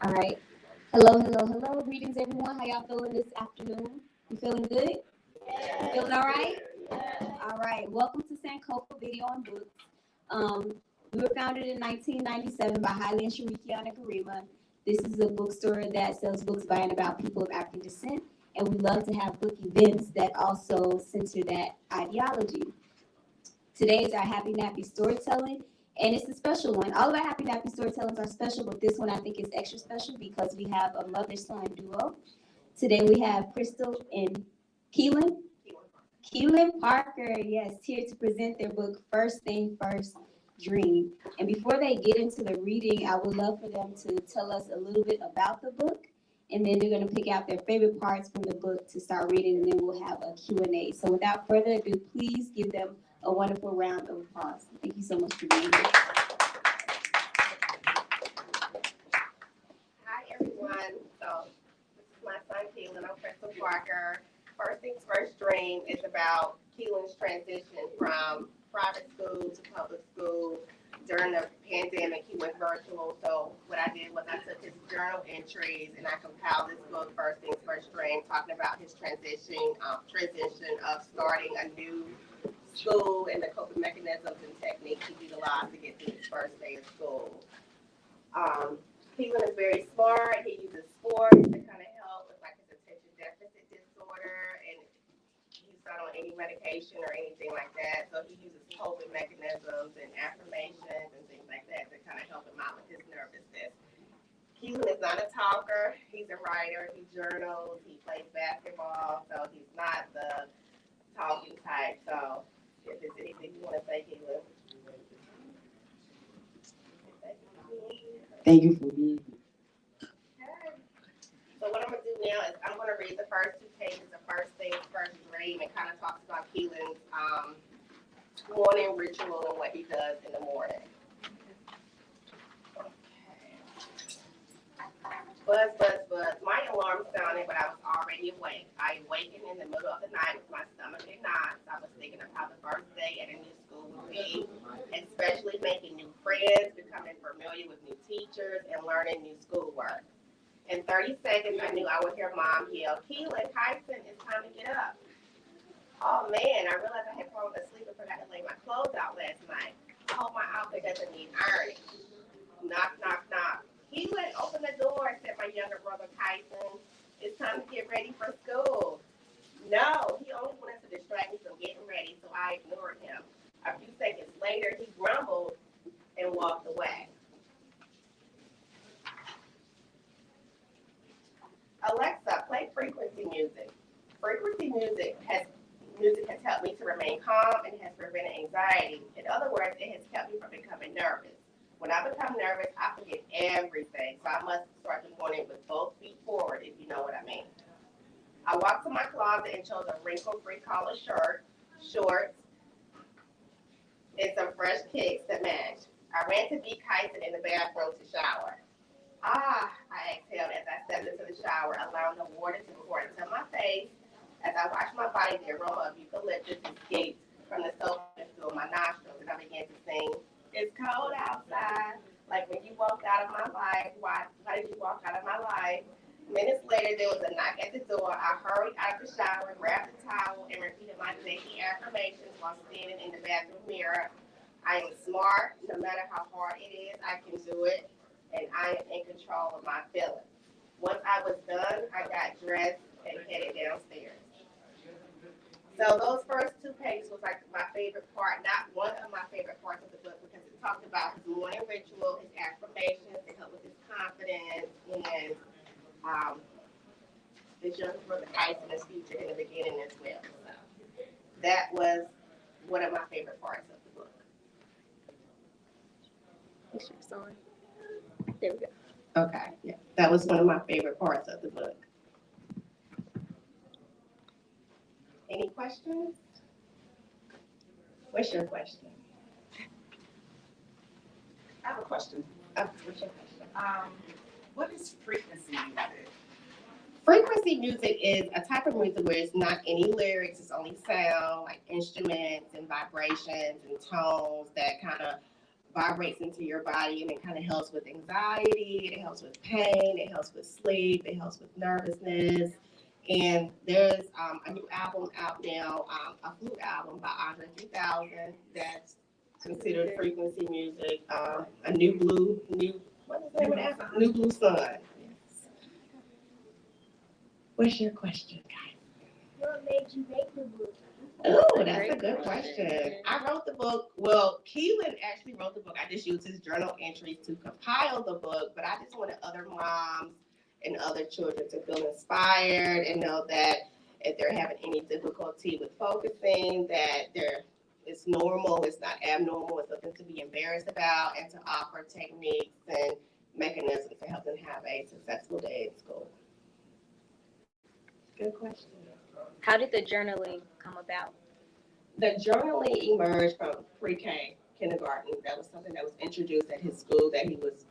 All right. Hello, hello, hello. Greetings, everyone. How y'all feeling this afternoon? You feeling good? You feeling all right? All right. Welcome to Sankofa Video and Books. Um, we were founded in 1997 by Haile and Sharikiana Karima. This is a bookstore that sells books by and about people of African descent, and we love to have book events that also center that ideology. Today is our Happy Nappy storytelling, and it's a special one. All of our Happy Nappy storytellings are special, but this one I think is extra special because we have a mother-son duo. Today we have Krystle and Kyllan. Kyllan Parker, yes, here to present their book, First Thing First, Dream. And before they get into the reading, I would love for them to tell us a little bit about the book, and then they're going to pick out their favorite parts from the book to start reading, and then we'll have a Q&A. So without further ado, please give them a wonderful round of applause. Thank you so much for being here. Hi, everyone. So this is my son, Kyllan. I'm Krystle Parker. First Things First Dream is about Kyllan's transition from private school to public school. During the pandemic, he went virtual. So what I did was I took his journal entries and I compiled this book, First Things First Dream, talking about his transition of starting a new school and the coping mechanisms and techniques he utilized to get through his first day of school. Kyllan is very smart. He uses sports to kind of help with like his attention deficit disorder, and he's not on any medication or anything like that. So he uses coping mechanisms and affirmations and things like that to kind of help him out with his nervousness. Kyllan is not a talker. He's a writer. He journals. He plays basketball. So he's not the talking type. So if there's anything you want to say, Kyllan. Thank you for being here. Okay. So what I'm going to do now is I'm going to read the first two pages of First Things First Dream and kind of talks about Kyllan's morning ritual and what he does in the morning. Buzz, buzz, buzz. My alarm sounded, but I was already awake. I awakened in the middle of the night with my stomach in knots. I was thinking of how the first day at a new school would be, especially making new friends, becoming familiar with new teachers, and learning new schoolwork. In 30 seconds, I knew I would hear Mom yell, "Kyllan, Kyson, it's time to get up." Oh man, I realized I had fallen asleep and forgot to lay my clothes out last night. I hope my outfit doesn't need ironing. Knock, knock, knock. Kyllan, open the door, said my younger brother Kyson. It's time to get ready for school. No, he only wanted to distract me from getting ready, so I ignored him. A few seconds later, he grumbled and walked away. Alexa, play frequency music. Frequency music has helped me to remain calm and has prevented anxiety. In other words, it has kept me from becoming nervous. When I become nervous, I forget everything, so I must start the morning with both feet forward, if you know what I mean. I walked to my closet and chose a wrinkle-free collar shirt, shorts, and some fresh kicks to match. I ran to beat Kyson in the bathroom to shower. I exhaled as I stepped into the shower, allowing the water to pour into my face. As I washed my body, the aroma of eucalyptus escaped from the soap and filled my nostrils, and I began to sing, "It's cold outside, like when you walked out of my life. Why did you walk out of my life?" Minutes later, there was a knock at the door. I hurried out of the shower, grabbed the towel, and repeated my daily affirmations while standing in the bathroom mirror. I am smart. No matter how hard it is, I can do it, and I am in control of my feelings. Once I was done, I got dressed and headed downstairs. So those first two pages was like my favorite part, not one of my favorite parts of the book, because it talked about his morning ritual, his affirmations to help with his confidence, and his younger brother Tyson's future in the beginning as well. So that was one of my favorite parts of the book. Make sure it's on. There we go. Okay, yeah, that was one of my favorite parts of the book. Any questions? What's your question? I have a question. What's your question? What is frequency music? Frequency music is a type of music where it's not any lyrics, it's only sound, like instruments and vibrations and tones that kind of vibrates into your body, and it kind of helps with anxiety, it helps with pain, it helps with sleep, it helps with nervousness. And there's a new album out now, a flute album by Andre 3000 that's considered frequency music. A what is the name of that? New Blue Sun. Yes. What's your question, guys? What made you make the book? Oh, that's a good question. I wrote the book. Well, Kyllan actually wrote the book. I just used his journal entries to compile the book, but I just wanted other moms and other children to feel inspired and know that if they're having any difficulty with focusing, that it's normal, it's not abnormal, it's nothing to be embarrassed about, and to offer techniques and mechanisms to help them have a successful day in school. Good question. How did the journaling come about? The journaling emerged from pre-K kindergarten. That was something that was introduced at his school that he was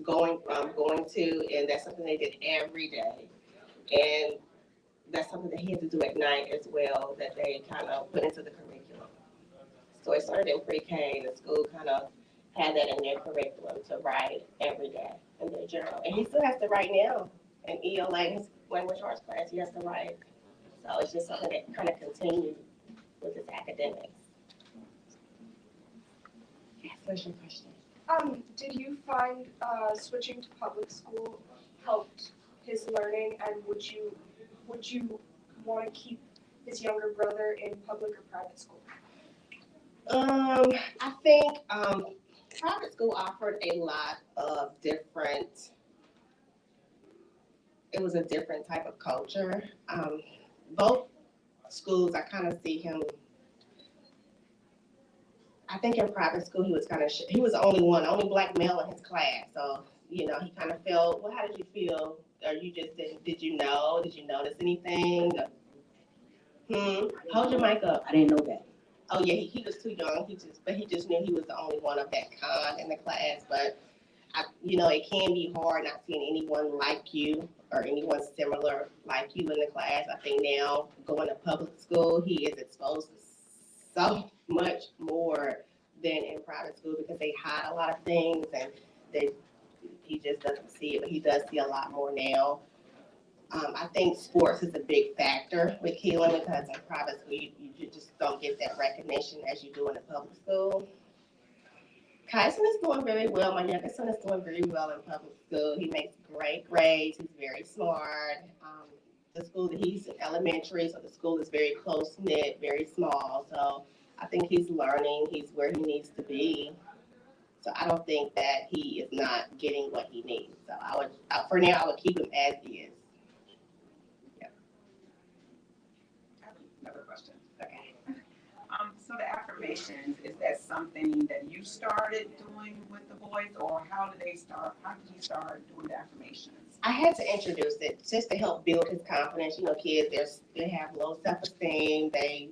going to, and that's something they did every day. And that's something that he had to do at night as well, that they kind of put into the curriculum. So it started in pre-K, and the school kind of had that in their curriculum to write every day in their journal. And he still has to write now. In ELA, his language arts class, he has to write. So it's just something that kind of continued with his academics. Yes, what's your question? Did you find switching to public school helped his learning, and would you want to keep his younger brother in public or private school? I think private school offered a lot of different. It was a different type of culture. Both schools, I kind of see him. I think in private school, he was the only black male in his class. So, he kind of felt, well, how did you feel? Or you just did you know? Did you notice anything? Hold your mic up. I didn't know that. Oh yeah, he was too young. He just knew he was the only one of that kind in the class. But it can be hard not seeing anyone like you or anyone similar like you in the class. I think now going to public school, he is exposed to so much more than in private school because they hide a lot of things and he just doesn't see it, but he does see a lot more now. I think sports is a big factor with Kyllan because in private school, you just don't get that recognition as you do in the public school. Kyllan is doing very well. My youngest son is doing very well in public school. He makes great grades. He's very smart. The school that he's in elementary, so the school is very close-knit, very small. So I think he's learning. He's where he needs to be. So I don't think that he is not getting what he needs. So for now, I would keep him as he is. I have another question. Okay. So the affirmations, is that something that you started doing with the boys, or how did he start doing the affirmations? I had to introduce it just to help build his confidence. Kids, they have low self-esteem. They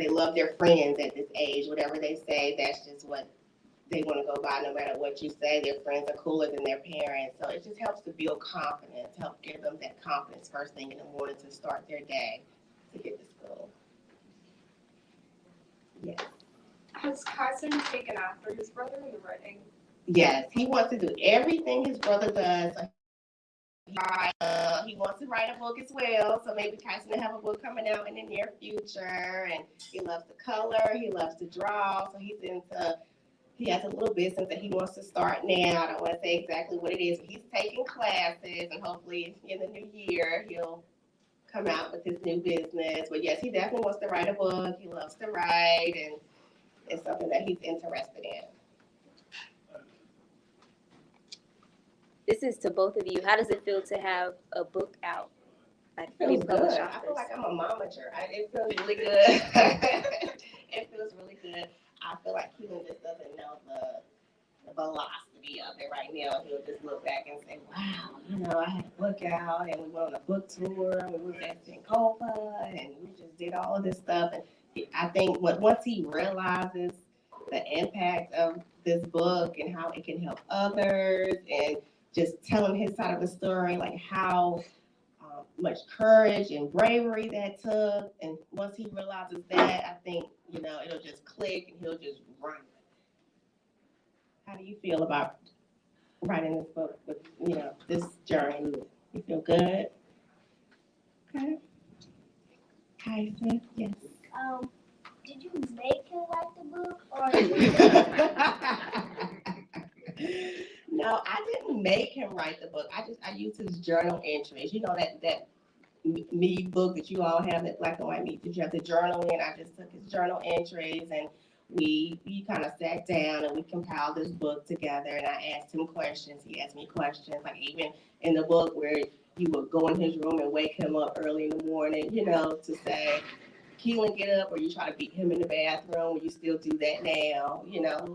love their friends at this age. Whatever they say, that's just what they want to go by. No matter what you say, their friends are cooler than their parents. So it just helps to build confidence, help give them that confidence first thing in the morning to start their day to get to school. Yes. Has Kyllan taken after his brother in the writing? Yes, he wants to do everything his brother does. He wants to write a book as well, so maybe Kyllan will have a book coming out in the near future. And he loves to color, he loves to draw, so he has a little business that he wants to start now. I don't want to say exactly what it is, but he's taking classes, and hopefully in the new year he'll come out with his new business. But yes, he definitely wants to write a book. He loves to write, and it's something that he's interested in. This is to both of you. How does it feel to have a book out? Like It feels published good. I authors? feel like I'm a momager. It feels really good. It feels really good. I feel like Kyllan just doesn't know the velocity of it right now. He'll just look back and say, wow, I had a book out and we went on a book tour and we were at Sankofa and we just did all of this stuff. And I think once he realizes the impact of this book and how it can help others and just telling his side of the story, like how much courage and bravery that took. And once he realizes that, I think You know, it'll just click and he'll just run. How do you feel about writing this book with, this journey? You feel good? Okay. Kyson, yes. Did you make him write the book or No, I didn't make him write the book. I used his journal entries. You know that me book that you all have, that black and white me that you have to journal in. I just took his journal entries and we kind of sat down and we compiled this book together. And I asked him questions. He asked me questions. Like even in the book where you would go in his room and wake him up early in the morning, to say, Kyllan, get up, or you try to beat him in the bathroom, or you still do that now,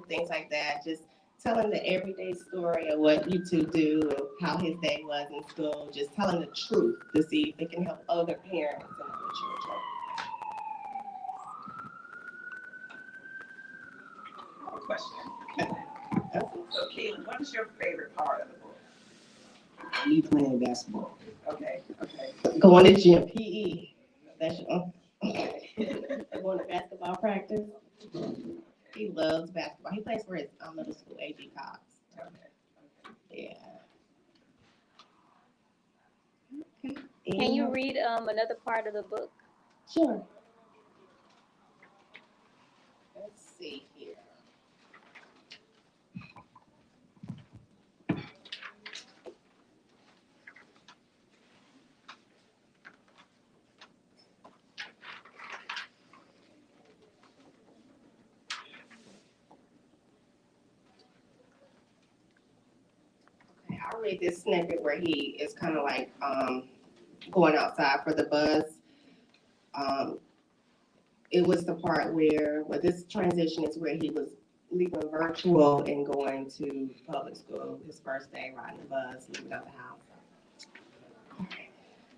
things like that. Just telling the everyday story of what you two do and how his day was in school. Just telling the truth to see if it can help other parents and other children. Question. So, Kyllan, what is your favorite part of the book? Me playing basketball. Okay. Going to gym, PE. That's your going to basketball practice. He loves basketball. He plays for his middle school, A.G. Cox. Yeah. Okay. Can you read another part of the book? Sure. Let's see here. I'll read this snippet where he is kind of like going outside for the bus. It was the part where this transition is where he was leaving virtual and going to public school, his first day riding the bus, leaving out the house.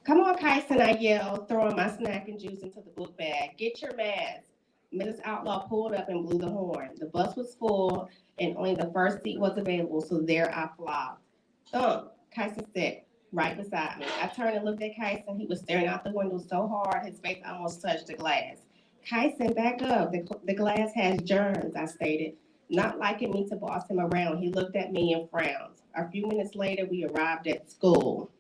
Come on, Kyson, I yelled, throwing my snack and juice into the book bag. Get your mask. Mrs. Outlaw pulled up and blew the horn. The bus was full and only the first seat was available, so there I flopped. Kyson said, right beside me. I turned and looked at Kyson. He was staring out the window so hard, his face almost touched the glass. Kyson, back up. The glass has germs, I stated, not liking me to boss him around. He looked at me and frowned. A few minutes later, we arrived at school.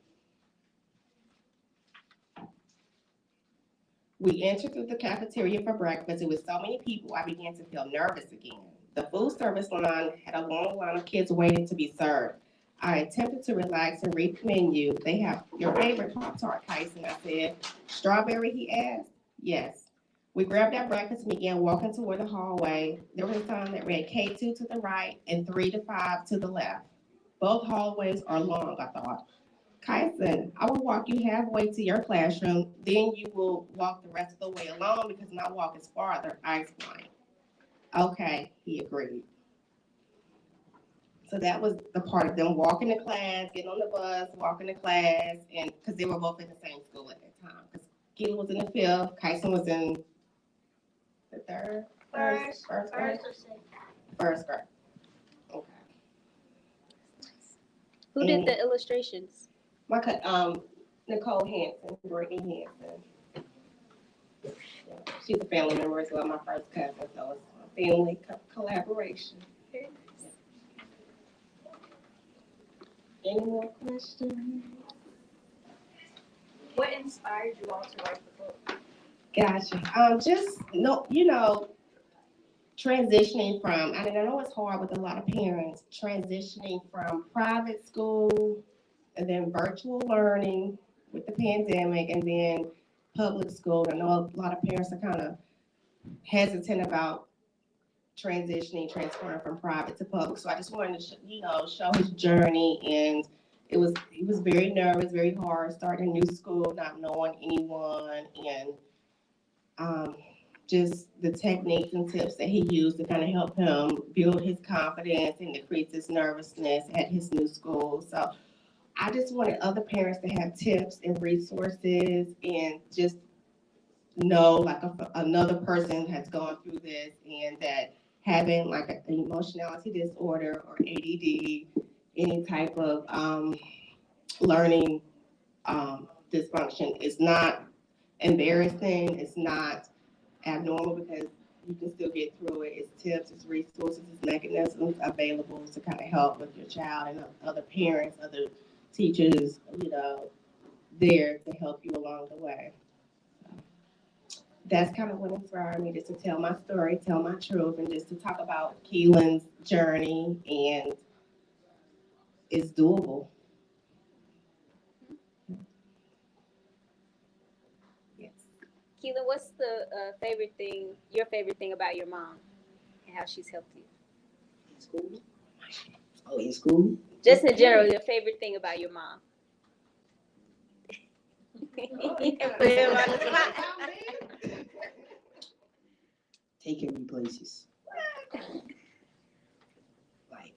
We entered through the cafeteria for breakfast. It was so many people, I began to feel nervous again. The food service line had a long line of kids waiting to be served. I attempted to relax and read the menu. They have your favorite Pop-Tart, Kyson, I said. Strawberry, he asked. Yes. We grabbed our breakfast and began walking toward the hallway. There was a sign that read K2 to the right and 3 to 5 to the left. Both hallways are long, I thought. Kyson, I will walk you halfway to your classroom, then you will walk the rest of the way alone because my walk is farther, I explained. Okay, he agreed. So that was the part of them walking to class, getting on the bus, walking to class, and because they were both in the same school at that time. Because Kyllan was in the fifth, Kyson was in the third? First grade? First grade. Okay. Who did the illustrations? My Nicole Hanson, Brittany Hanson. Yeah, she's a family member as well, my first cousin, so it's a family collaboration. Any more questions? What inspired you all to write the book? Gotcha. Just transitioning from, I know it's hard with a lot of parents, transitioning from private school and then virtual learning with the pandemic and then public school. I know a lot of parents are kind of hesitant about transferring from private to public. So I just wanted to, show his journey. And he was very nervous, very hard, starting a new school, not knowing anyone, and just the techniques and tips that he used to kind of help him build his confidence and decrease his nervousness at his new school. So I just wanted other parents to have tips and resources and just know like another person has gone through this and that having like an emotionality disorder or ADD, any type of learning dysfunction is not embarrassing. It's not abnormal because you can still get through it. It's tips, it's resources, it's mechanisms available to kind of help with your child and other parents, other teachers, there to help you along the way. That's kind of what inspired me, just to tell my story, tell my truth, and just to talk about Kyllan's journey, and it's doable. Yes. Kyllan, what's the your favorite thing about your mom and how she's helped you? In school? Oh, in school? Just in general, your favorite thing about your mom. Taking me places. Like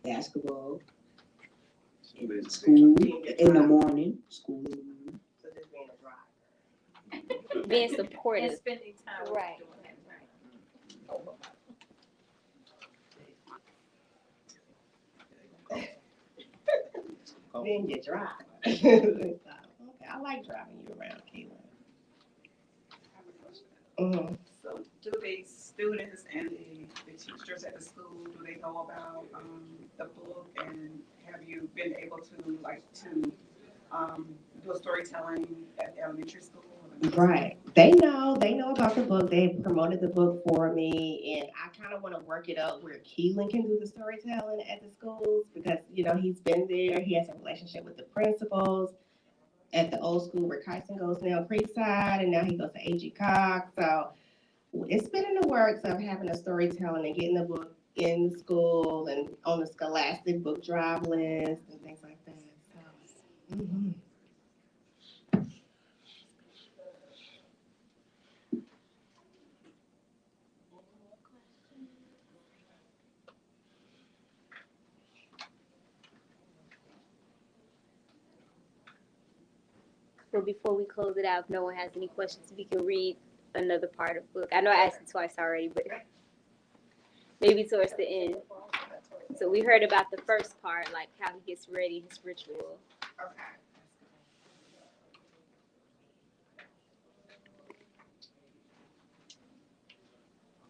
basketball. In school in the morning. School in the morning. So just being a driver. Being supportive. And spending time Right. doing that, Then you drive. Okay, I like driving you around, Kyllan. I have a question. Mm-hmm. So do the students and the teachers at the school, do they know about the book, and have you been able to do a storytelling at elementary school? Right. They know about the book. They promoted the book for me, and I kind of want to work it up where Kyllan can do the storytelling at the schools, because he's been there. He has a relationship with the principals at the old school where Kyson goes now, Creekside, and now he goes to A.G. Cox. So it's been in the works of having a storytelling and getting the book in school and on the Scholastic book drive list and things like that. So, mhm. So before we close it out, if no one has any questions, we can read another part of the book. I know I asked it twice already, but maybe towards the end. So we heard about the first part, like how he gets ready, his ritual. Okay.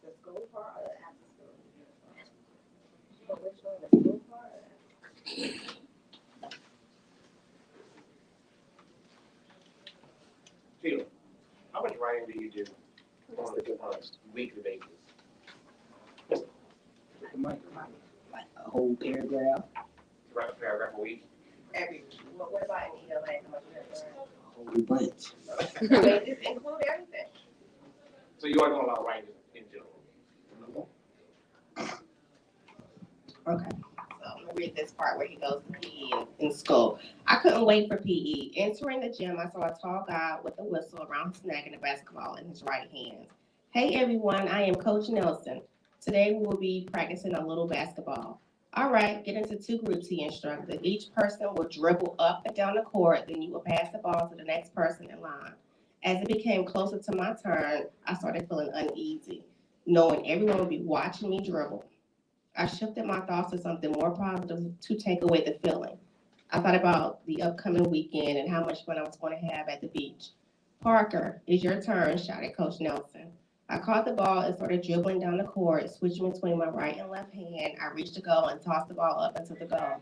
The school part or the after school? Which one, the school part or the Kyllan, how much writing do you do on a weekly basis? Like a whole paragraph. Write a paragraph a week? every, what about in ELA? How much you have to A whole bunch. write? Just include everything. So you are doing a lot of writing in general? Okay. So I'm gonna read this part where he goes to PE in school. I couldn't wait for PE. Entering the gym, I saw a tall guy with a whistle around his neck and a basketball in his right hand. Hey everyone, I am Coach Nelson. Today we will be practicing a little basketball. All right, get into two groups, he instructed. Each person will dribble up and down the court, then you will pass the ball to the next person in line. As it became closer to my turn, I started feeling uneasy, knowing everyone would be watching me dribble. I shifted my thoughts to something more positive to take away the feeling. I thought about the upcoming weekend and how much fun I was going to have at the beach. Parker, it's your turn, shouted Coach Nelson. I caught the ball and started dribbling down the court, switching between my right and left hand. I reached the goal and tossed the ball up into the goal.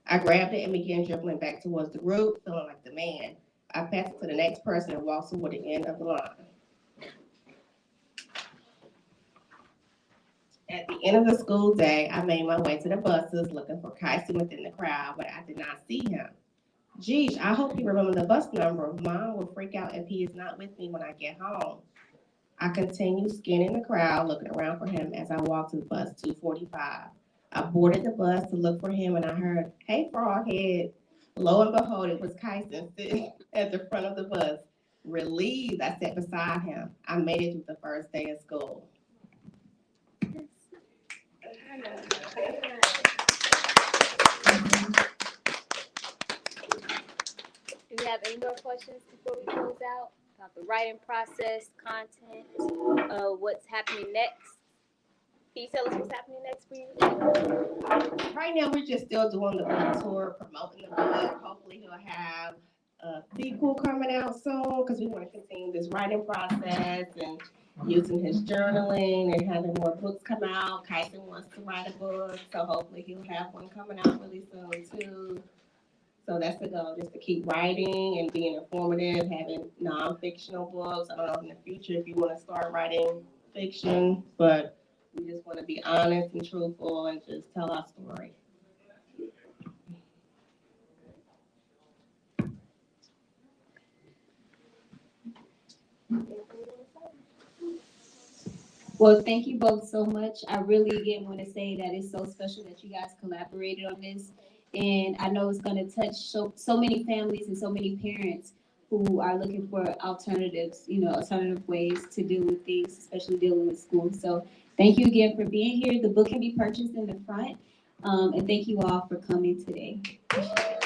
I grabbed it and began dribbling back towards the group, feeling like the man. I passed it to the next person and walked toward the end of the line. At the end of the school day, I made my way to the buses looking for Kyson within the crowd, but I did not see him. Geez, I hope you remember the bus number. Mom will freak out if he is not with me when I get home. I continued scanning the crowd, looking around for him as I walked to the bus 245. I boarded the bus to look for him and I heard, "Hey, Froghead." Lo and behold, it was Kyson sitting at the front of the bus. Relieved, I sat beside him. I made it through the first day of school. Do we have any more questions before we close out? About the writing process, content, what's happening next? Can you tell us what's happening next for you? Right now, we're just still doing the book tour, promoting the book. Hopefully, he'll have a sequel coming out soon because we want to continue this writing process and using his journaling and having more books come out. Kyson wants to write a book, so hopefully he'll have one coming out really soon too. So that's the goal, just to keep writing and being informative, having non-fictional books. I don't know in the future if you want to start writing fiction, but we just want to be honest and truthful and just tell our story. Well, thank you both so much. I really again want to say that it's so special that you guys collaborated on this. And I know it's going to touch so many families and so many parents who are looking for alternatives, alternative ways to deal with things, especially dealing with school. So thank you again for being here. The book can be purchased in the front. And thank you all for coming today. Appreciate it.